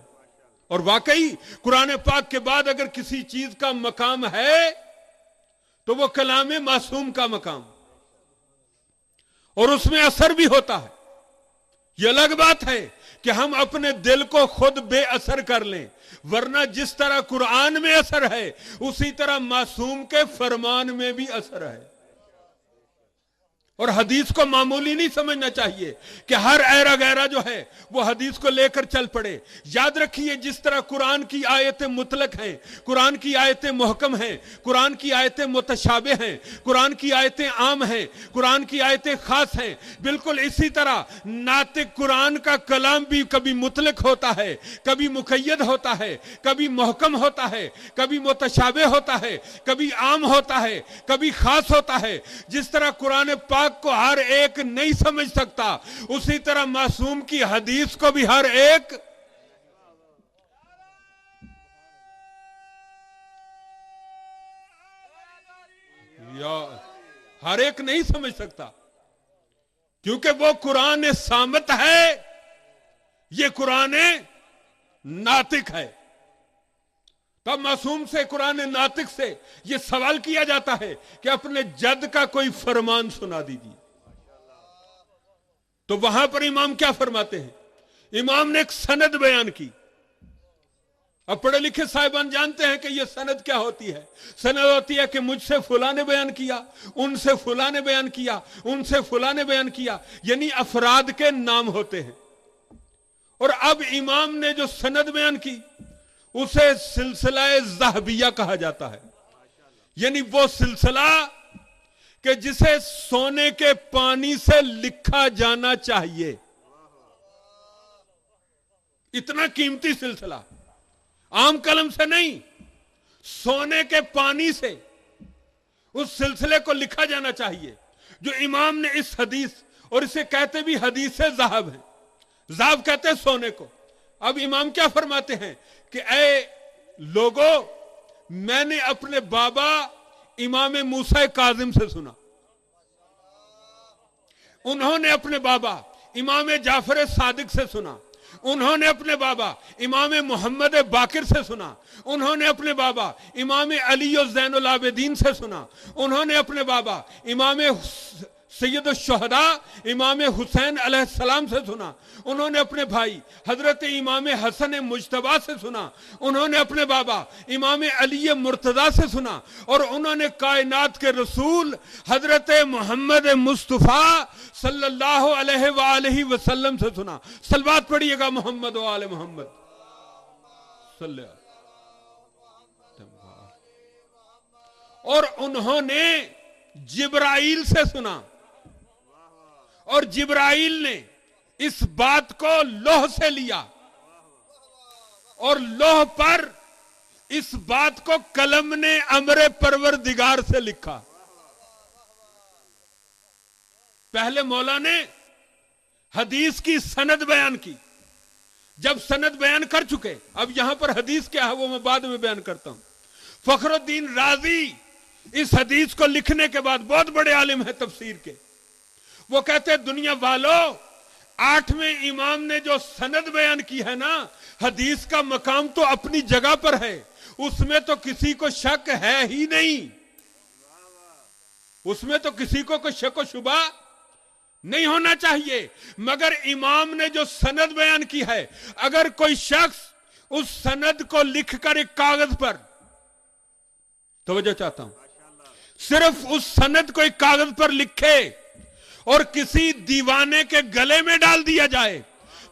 Speaker 2: اور واقعی قرآن پاک کے بعد اگر کسی چیز کا مقام ہے تو وہ کلام معصوم کا مقام، اور اس میں اثر بھی ہوتا ہے. یہ الگ بات ہے کہ ہم اپنے دل کو خود بے اثر کر لیں، ورنہ جس طرح قرآن میں اثر ہے اسی طرح معصوم کے فرمان میں بھی اثر ہے. اور حدیث کو معمولی نہیں سمجھنا چاہیے کہ ہر ایرا گیرا جو ہے وہ حدیث کو لے کر چل پڑے. یاد رکھیے جس طرح قرآن کی آیتیں مطلق ہیں، قرآن کی آیتیں محکم ہیں، قرآن کی آیتیں متشابہ ہیں، قرآن کی آیتیں عام ہیں، قرآن کی آیتیں خاص ہیں، بالکل اسی طرح ناطق قرآن کا کلام بھی کبھی مطلق ہوتا ہے، کبھی مقید ہوتا ہے، کبھی محکم ہوتا ہے، کبھی متشابہ ہوتا ہے، کبھی عام ہوتا ہے، کبھی خاص ہوتا ہے. جس طرح قرآن پاک کو ہر ایک نہیں سمجھ سکتا اسی طرح معصوم کی حدیث کو بھی ہر ایک نہیں سمجھ سکتا، کیونکہ وہ قرآن صامت ہے، یہ قرآن ناطق ہے. تب معصوم سے، قرآن ناطق سے یہ سوال کیا جاتا ہے کہ اپنے جد کا کوئی فرمان سنا دیجیے. تو وہاں پر امام کیا فرماتے ہیں؟ امام نے ایک سند بیان کی. اب پڑھے لکھے صاحبان جانتے ہیں کہ یہ سند کیا ہوتی ہے. سند ہوتی ہے کہ مجھ سے فلاں نے بیان کیا، ان سے فلاں نے بیان کیا، ان سے فلاں نے بیان کیا، یعنی افراد کے نام ہوتے ہیں. اور اب امام نے جو سند بیان کی اسے سلسلہ ذہبیہ کہا جاتا ہے. یعنی وہ سلسلہ کہ جسے سونے کے پانی سے لکھا جانا چاہیے. اتنا قیمتی سلسلہ، عام قلم سے نہیں، سونے کے پانی سے اس سلسلے کو لکھا جانا چاہیے. جو امام نے اس حدیث، اور اسے کہتے بھی حدیث ذہب ہے، ذہب کہتے ہیں سونے کو. اب امام کیا فرماتے ہیں کہ اے لوگو، میں نے اپنے بابا امام موسیٰ کاظم سے سنا، انہوں نے اپنے بابا امام جعفر صادق سے سنا، انہوں نے اپنے بابا امام محمد باقر سے سنا، انہوں نے اپنے بابا امام علی زین العابدین سے سنا، انہوں نے اپنے بابا امام سید الشہداء امام حسین علیہ السلام سے سنا، انہوں نے اپنے بھائی حضرت امام حسن مجتبیٰ سے سنا، انہوں نے اپنے بابا امام علی مرتضیٰ سے سنا، اور انہوں نے کائنات کے رسول حضرت محمد مصطفیٰ صلی اللہ علیہ وآلہ وسلم سے سنا. صلوات پڑھیے گا محمد و آل محمد صلی اللہ. اور انہوں نے جبرائیل سے سنا، اور جبرائیل نے اس بات کو لوح سے لیا، اور لوح پر اس بات کو قلم نے امر پروردگار سے لکھا. پہلے مولا نے حدیث کی سند بیان کی. جب سند بیان کر چکے, اب یہاں پر حدیث کیا ہے وہ میں بعد میں بیان کرتا ہوں. فخر الدین رازی اس حدیث کو لکھنے کے بعد, بہت بڑے عالم ہیں تفسیر کے, وہ کہتے ہیں دنیا والوں, 8ویں امام نے جو سند بیان کی ہے نا, حدیث کا مقام تو اپنی جگہ پر ہے, اس میں تو کسی کو شک ہے ہی نہیں, اس میں تو کسی کو کوئی شک و شبہ نہیں ہونا چاہیے. مگر امام نے جو سند بیان کی ہے, اگر کوئی شخص اس سند کو لکھ کر ایک کاغذ پر, توجہ چاہتا ہوں, صرف اس سند کو ایک کاغذ پر لکھے اور کسی دیوانے کے گلے میں ڈال دیا جائے,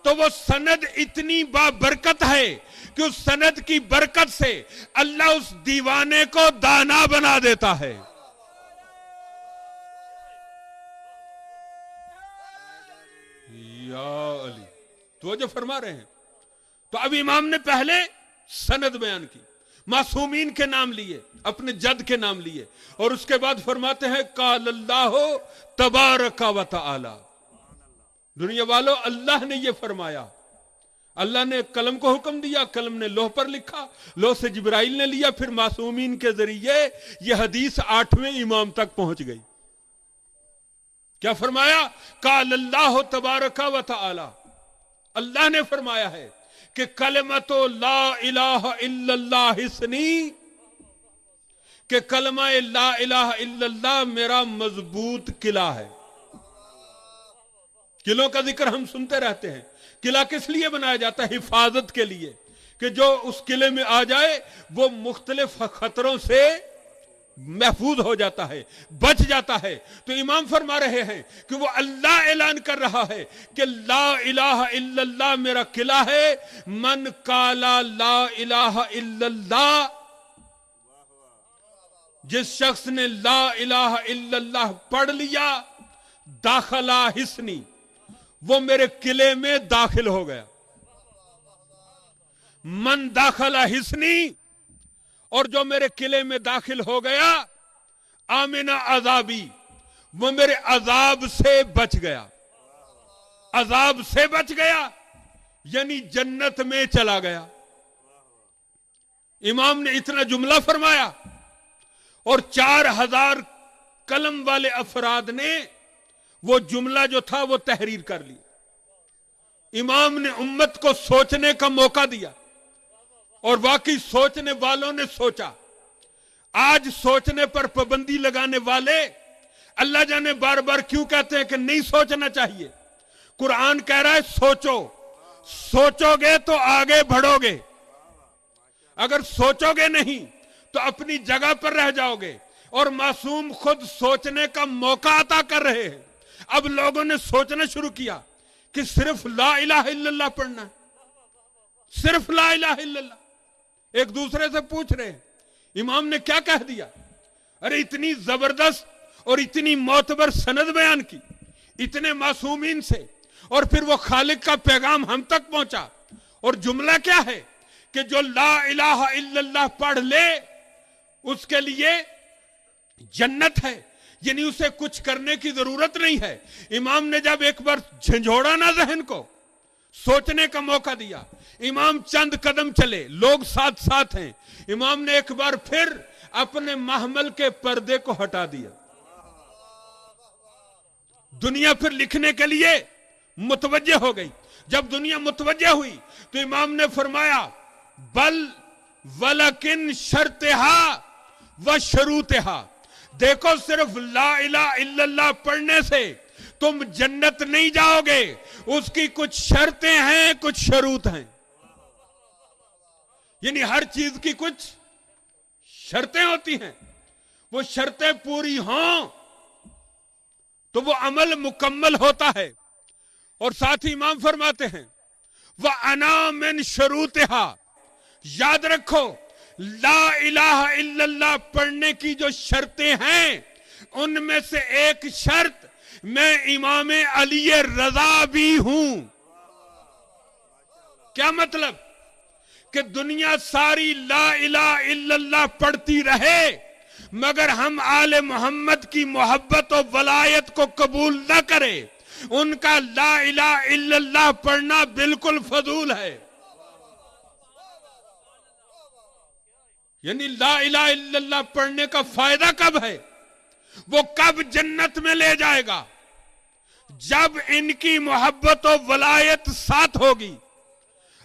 Speaker 2: تو وہ سند اتنی بابرکت ہے کہ اس سند کی برکت سے اللہ اس دیوانے کو دانا بنا دیتا ہے. یا علی, توجہ فرما رہے ہیں. تو اب امام نے پہلے سند بیان کی, معصومین کے نام لیے, اپنے جد کے نام لیے, اور اس کے بعد فرماتے ہیں قال اللہ تبارک و تعالی. دنیا والوں, اللہ نے یہ فرمایا, اللہ نے قلم کو حکم دیا, قلم نے لوح پر لکھا, لوح سے جبرائیل نے لیا, پھر معصومین کے ذریعے یہ حدیث 8ویں امام تک پہنچ گئی. کیا فرمایا؟ قال اللہ تبارک و تعالی. اللہ نے فرمایا ہے کہ کلمۃ لا الہ الا اللہ حصنی, کہ کلمہ لا الہ الا اللہ میرا مضبوط قلعہ ہے. قلعوں کا ذکر ہم سنتے رہتے ہیں. قلعہ کس لیے بنایا جاتا ہے؟ حفاظت کے لیے, کہ جو اس قلعے میں آ جائے وہ مختلف خطروں سے محفوظ ہو جاتا ہے, بچ جاتا ہے. تو امام فرما رہے ہیں کہ وہ اللہ اعلان کر رہا ہے کہ لا الہ الا اللہ میرا قلعہ ہے. من قالا لا الہ الا اللہ, جس شخص نے لا الہ الا اللہ پڑھ لیا, داخلہ حصنی, وہ میرے قلعے میں داخل ہو گیا. من داخلہ حصنی, اور جو میرے قلعے میں داخل ہو گیا, آمن عذابی, وہ میرے عذاب سے بچ گیا. عذاب سے بچ گیا یعنی جنت میں چلا گیا. امام نے اتنا جملہ فرمایا اور 4000 قلم والے افراد نے وہ جملہ جو تھا وہ تحریر کر لی. امام نے امت کو سوچنے کا موقع دیا, اور واقعی سوچنے والوں نے سوچا. آج سوچنے پر پابندی لگانے والے اللہ جانے بار بار کیوں کہتے ہیں کہ نہیں سوچنا چاہیے. قرآن کہہ رہا ہے سوچو, سوچو گے تو آگے بڑھو گے, اگر سوچو گے نہیں تو اپنی جگہ پر رہ جاؤ گے. اور معصوم خود سوچنے کا موقع عطا کر رہے ہیں. اب لوگوں نے سوچنا شروع کیا کہ صرف لا الہ الا اللہ پڑھنا ہے, صرف لا الہ الا اللہ. ایک دوسرے سے پوچھ رہے ہیں امام نے کیا کہہ دیا. ارے اتنی زبردست اور اتنی معتبر سند بیان کی اتنے معصومین سے, اور پھر وہ خالق کا پیغام ہم تک پہنچا. اور جملہ کیا ہے کہ جو لا الہ الا اللہ پڑھ لے اس کے لیے جنت ہے, یعنی اسے کچھ کرنے کی ضرورت نہیں ہے. امام نے جب ایک بار جھنجھوڑا نا ذہن کو, سوچنے کا موقع دیا, امام چند قدم چلے, لوگ ساتھ ساتھ ہیں. امام نے ایک بار پھر اپنے محمل کے پردے کو ہٹا دیا. دنیا پھر لکھنے کے لیے متوجہ ہو گئی. جب دنیا متوجہ ہوئی تو امام نے فرمایا بل ولکن شرطہا و شروطہا, دیکھو صرف لا الہ الا اللہ پڑھنے سے تم جنت نہیں جاؤ گے, اس کی کچھ شرطیں ہیں, کچھ شروط ہیں. یعنی ہر چیز کی کچھ شرطیں ہوتی ہیں, وہ شرطیں پوری ہوں تو وہ عمل مکمل ہوتا ہے. اور ساتھ ہی امام فرماتے ہیں وَأَنَا مِن شُرُوطِهَا, یاد رکھو لا الہ الا اللہ پڑھنے کی جو شرطیں ہیں ان میں سے ایک شرط میں امام علی رضا بھی ہوں. کیا مطلب کہ دنیا ساری لا الہ الا اللہ پڑھتی رہے مگر ہم آل محمد کی محبت و ولایت کو قبول نہ کرے، ان کا لا الہ الا اللہ پڑھنا بالکل فضول ہے۔ یعنی لا الہ الا اللہ پڑھنے کا فائدہ کب ہے؟ وہ کب جنت میں لے جائے گا؟ جب ان کی محبت و ولایت ساتھ ہوگی۔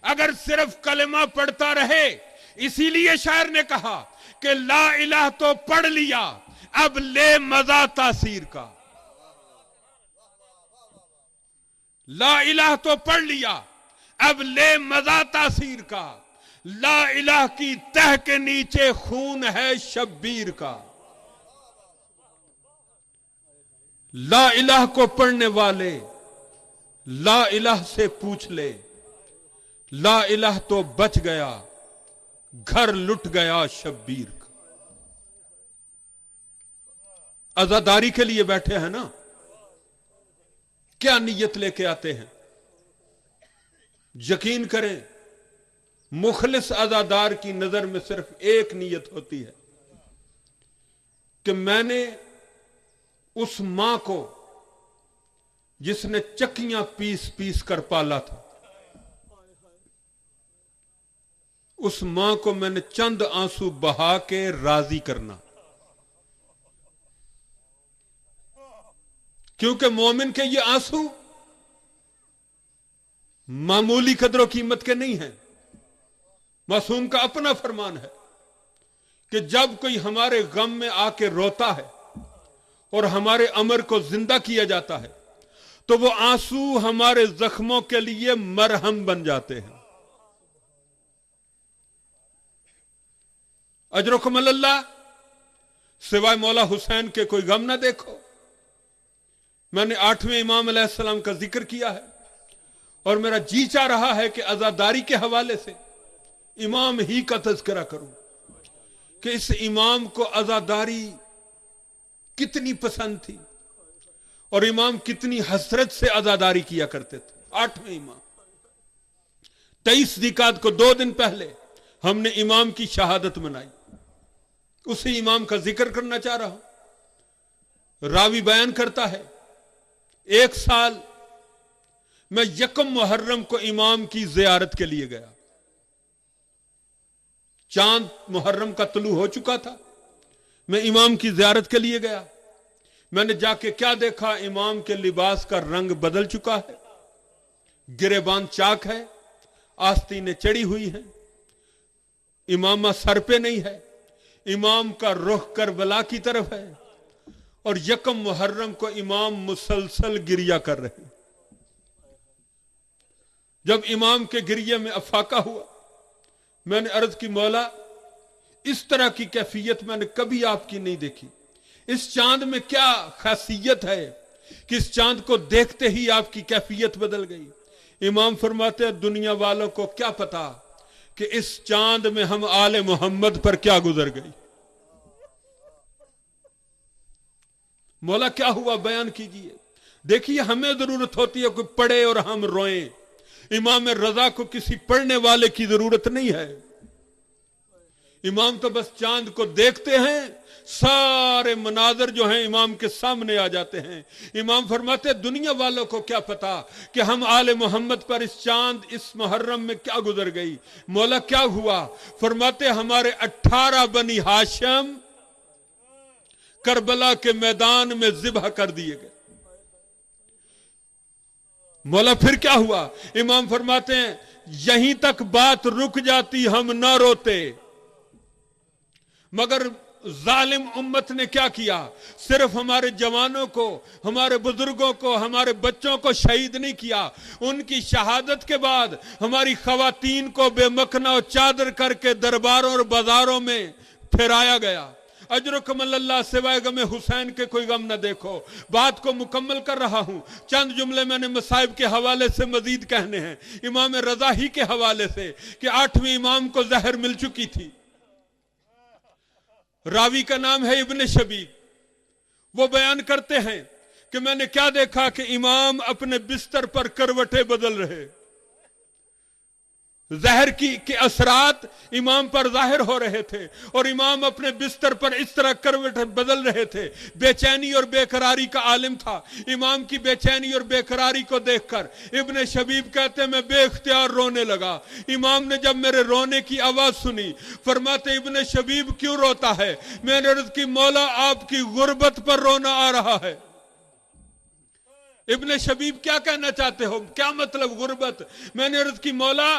Speaker 2: اگر صرف کلمہ پڑھتا رہے، اسی لیے شاعر نے کہا کہ لا الہ تو پڑھ لیا اب لے مزہ تاثیر کا۔ لا الہ تو پڑھ لیا اب لے مزہ تاثیر کا، لا الہ کی تہ کے نیچے خون ہے شبیر کا۔ لا الہ کو پڑھنے والے لا الہ سے پوچھ لے، لا الہ تو بچ گیا گھر لٹ گیا شبیر کا۔ عزاداری کے لیے بیٹھے ہیں نا، کیا نیت لے کے آتے ہیں؟ یقین کریں مخلص عزادار کی نظر میں صرف ایک نیت ہوتی ہے کہ میں نے اس ماں کو جس نے چکیاں پیس پیس کر پالا تھا، اس ماں کو میں نے چند آنسو بہا کے راضی کرنا۔ کیونکہ مومن کے یہ آنسو معمولی قدر و قیمت کے نہیں ہیں۔ معصوم کا اپنا فرمان ہے کہ جب کوئی ہمارے غم میں آ کے روتا ہے اور ہمارے امر کو زندہ کیا جاتا ہے تو وہ آنسو ہمارے زخموں کے لیے مرہم بن جاتے ہیں۔ اجرکم اللہ، سوائے مولا حسین کے کوئی غم نہ دیکھو۔ میں نے 8ویں امام علیہ السلام کا ذکر کیا ہے اور میرا جی چاہ رہا ہے کہ عزاداری کے حوالے سے امام ہی کا تذکرہ کروں کہ اس امام کو عزاداری کتنی پسند تھی اور امام کتنی حسرت سے عزاداری کیا کرتے تھے۔ 8ویں امام 23 ذیقعدہ کو 2 دن پہلے ہم نے امام کی شہادت منائی، اسی امام کا ذکر کرنا چاہ رہا ہوں۔ راوی بیان کرتا ہے 1 سال میں 1 محرم کو امام کی زیارت کے لیے گیا۔ چاند محرم کا طلوع ہو چکا تھا، میں امام کی زیارت کے لیے گیا۔ میں نے جا کے کیا دیکھا؟ امام کے لباس کا رنگ بدل چکا ہے، گریبان چاک ہے، آستینیں چڑھی ہوئی ہیں، امامہ سر پہ نہیں ہے، امام کا رخ کربلا کی طرف ہے، اور 1 محرم کو امام مسلسل گریہ کر رہے ہیں۔ جب امام کے گریہ میں افاقہ ہوا، میں نے عرض کی مولا اس طرح کی کیفیت میں نے کبھی آپ کی نہیں دیکھی، اس چاند میں کیا خاصیت ہے کہ اس چاند کو دیکھتے ہی آپ کی کیفیت بدل گئی؟ امام فرماتے ہیں دنیا والوں کو کیا پتا کہ اس چاند میں ہم آل محمد پر کیا گزر گئی۔ مولا کیا ہوا بیان کیجئے۔ دیکھیے ہمیں ضرورت ہوتی ہے کوئی پڑھے اور ہم روئیں، امام رضا کو کسی پڑھنے والے کی ضرورت نہیں ہے۔ امام تو بس چاند کو دیکھتے ہیں، سارے مناظر جو ہیں امام کے سامنے آ جاتے ہیں۔ امام فرماتے دنیا والوں کو کیا پتا کہ ہم آل محمد پر اس چاند اس محرم میں کیا گزر گئی۔ مولا کیا ہوا؟ فرماتے ہمارے 18 بنی ہاشم کربلا کے میدان میں ذبح کر دیے گئے۔ مولا پھر کیا ہوا؟ امام فرماتے ہیں یہیں تک بات رک جاتی ہم نہ روتے، مگر ظالم امت نے کیا کیا؟ صرف ہمارے جوانوں کو، ہمارے بزرگوں کو، ہمارے بچوں کو شہید نہیں کیا، ان کی شہادت کے بعد ہماری خواتین کو بے مکنا و چادر کر کے درباروں اور بازاروں میں پھرایا گیا۔ اجرکم اللہ، سوائے غم حسین کے کوئی غم نہ دیکھو۔ بات کو مکمل کر رہا ہوں، چند جملے میں نے مصائب کے حوالے سے مزید کہنے ہیں، امام رضا ہی کے حوالے سے کہ 8ویں امام کو زہر مل چکی تھی۔ راوی کا نام ہے ابن شبیب، وہ بیان کرتے ہیں کہ میں نے کیا دیکھا کہ امام اپنے بستر پر کروٹیں بدل رہے، زہر کے اثرات امام پر ظاہر ہو رہے تھے اور امام اپنے بستر پر اس طرح کروٹ بدل رہے تھے. بے چینی اور بے قراری کا عالم تھا. امام کی بے چینی اور بے قراری کو دیکھ کر ابن شبیب کہتے میں بے اختیار رونے لگا. امام نے جب میرے رونے کی آواز سنی فرماتے ابن شبیب کیوں روتا ہے؟ میں نے عرض کی مولا آپ کی غربت پر رونا آ رہا ہے. ابن شبیب کیا کہنا چاہتے ہو؟ کیا مطلب غربت؟ میں نے عرض کی مولا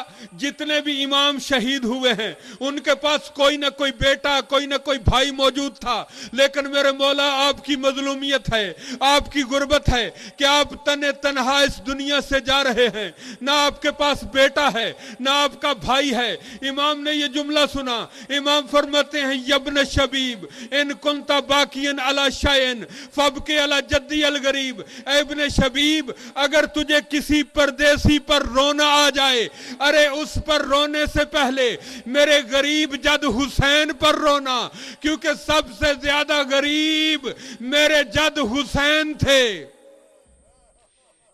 Speaker 2: جتنے بھی امام شہید ہوئے ہیں ان کے پاس کوئی نہ کوئی بیٹا کوئی نہ کوئی بھائی موجود تھا، لیکن میرے مولا آپ کی مظلومیت ہے، آپ کی غربت ہے کہ آپ تنہا اس دنیا سے جا رہے ہیں، نہ آپ کے پاس بیٹا ہے نہ آپ کا بھائی ہے. امام نے یہ جملہ سنا. امام فرماتے ہیں یبن شبیب ان کنت باقین علی شیئن فابکی علی جدی الغریب. اے ابن شبیب اگر تجھے کسی پردیسی پر رونا آ جائے، ارے اس پر رونے سے پہلے میرے غریب جد حسین پر رونا، کیونکہ سب سے زیادہ غریب میرے جد حسین تھے.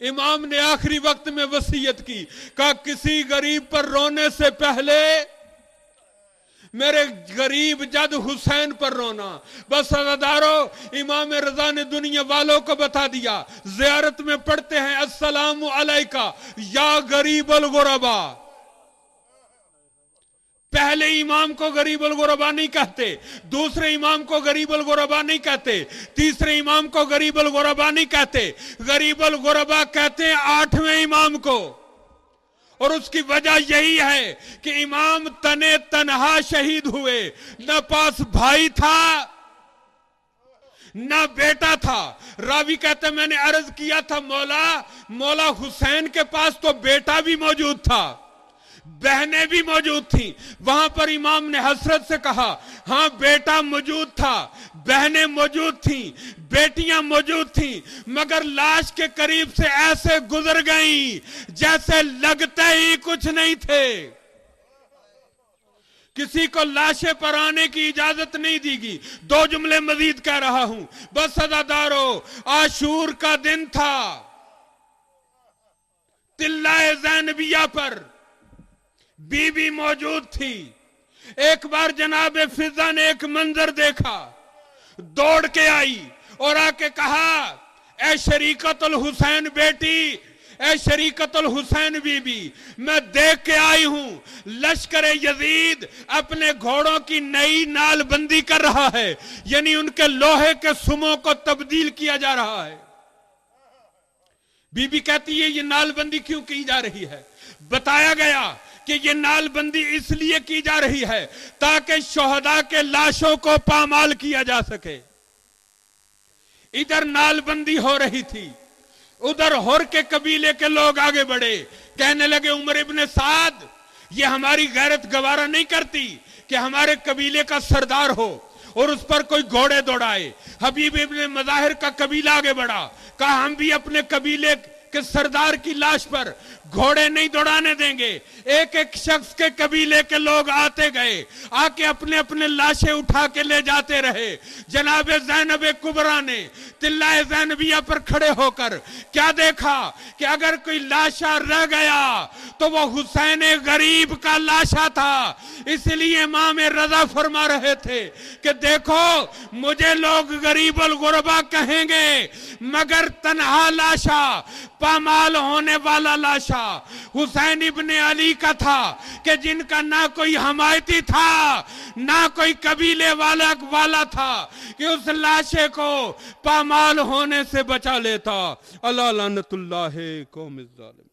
Speaker 2: امام نے آخری وقت میں وصیت کی، کہا کسی غریب پر رونے سے پہلے میرے غریب جد حسین پر رونا. بس عزادارو امام رضا نے دنیا والوں کو بتا دیا. زیارت میں پڑھتے ہیں السلام علیکہ یا غریب الغربا. پہلے امام کو غریب الغربا نہیں کہتے، دوسرے امام کو غریب الغربا نہیں کہتے، تیسرے امام کو غریب الغربا نہیں کہتے. غریب الغربا کہتے ہیں 8ویں امام کو. اور اس کی وجہ یہی ہے کہ امام تنہا شہید ہوئے، نہ پاس بھائی تھا نہ بیٹا تھا. راوی کہتے میں نے عرض کیا تھا مولا حسین کے پاس تو بیٹا بھی موجود تھا، بہنیں بھی موجود تھیں. وہاں پر امام نے حسرت سے کہا ہاں بیٹا موجود تھا، بہنیں موجود تھیں، بیٹیاں موجود تھیں، مگر لاش کے قریب سے ایسے گزر گئیں جیسے لگتے ہی کچھ نہیں تھے. کسی کو لاشیں پر آنے کی اجازت نہیں دی گی. 2 جملے مزید کہہ رہا ہوں. بس عزادارو عاشور کا دن تھا، تلہ زینبیہ پر بی بی موجود تھی. ایک بار جناب فضہ نے ایک منظر دیکھا، دوڑ کے آئی اور آ کے کہا اے شریکت الحسین بیٹی، اے شریکت الحسین بی بی، میں دیکھ کے آئی ہوں لشکر یزید اپنے گھوڑوں کی نئی نال بندی کر رہا ہے، یعنی ان کے لوہے کے سموں کو تبدیل کیا جا رہا ہے. بی بی کہتی ہے یہ نال بندی کیوں کی جا رہی ہے؟ بتایا گیا کہ یہ نال بندی اس لیے کی جا رہی ہے تاکہ شہداء کے لاشوں کو پامال کیا جا سکے. ادھر نال بندی ہو رہی تھی، ادھر ہور کے قبیلے کے لوگ آگے بڑھے، کہنے لگے عمر ابن سعد یہ ہماری غیرت گوارا نہیں کرتی کہ ہمارے قبیلے کا سردار ہو اور اس پر کوئی گھوڑے دوڑائے. حبیب ابن مظاہر کا قبیلہ آگے بڑھا، کہا ہم بھی اپنے قبیلے کے سردار کی لاش پر گھوڑے نہیں دوڑانے دیں گے. ایک ایک شخص کے قبیلے کے لوگ آتے گئے، آ کے اپنے اپنے لاشیں اٹھا کے لے جاتے رہے. جناب زینب کبریٰ نے تلہ زینبیہ پر کھڑے ہو کر کیا دیکھا کہ اگر کوئی لاشا رہ گیا تو وہ حسین غریب کا لاشا تھا. اس لیے امام رضا فرما رہے تھے کہ دیکھو مجھے لوگ غریب الغربا کہیں گے مگر تنہا لاشا، پامال ہونے والا لاشا حسین ابن علی کا تھا کہ جن کا نہ کوئی حمایتی تھا نہ کوئی قبیلے والا تھا کہ اس لاشے کو پامال ہونے سے بچا لیتا. اللہ لعنت اللہ قوم الظالمین.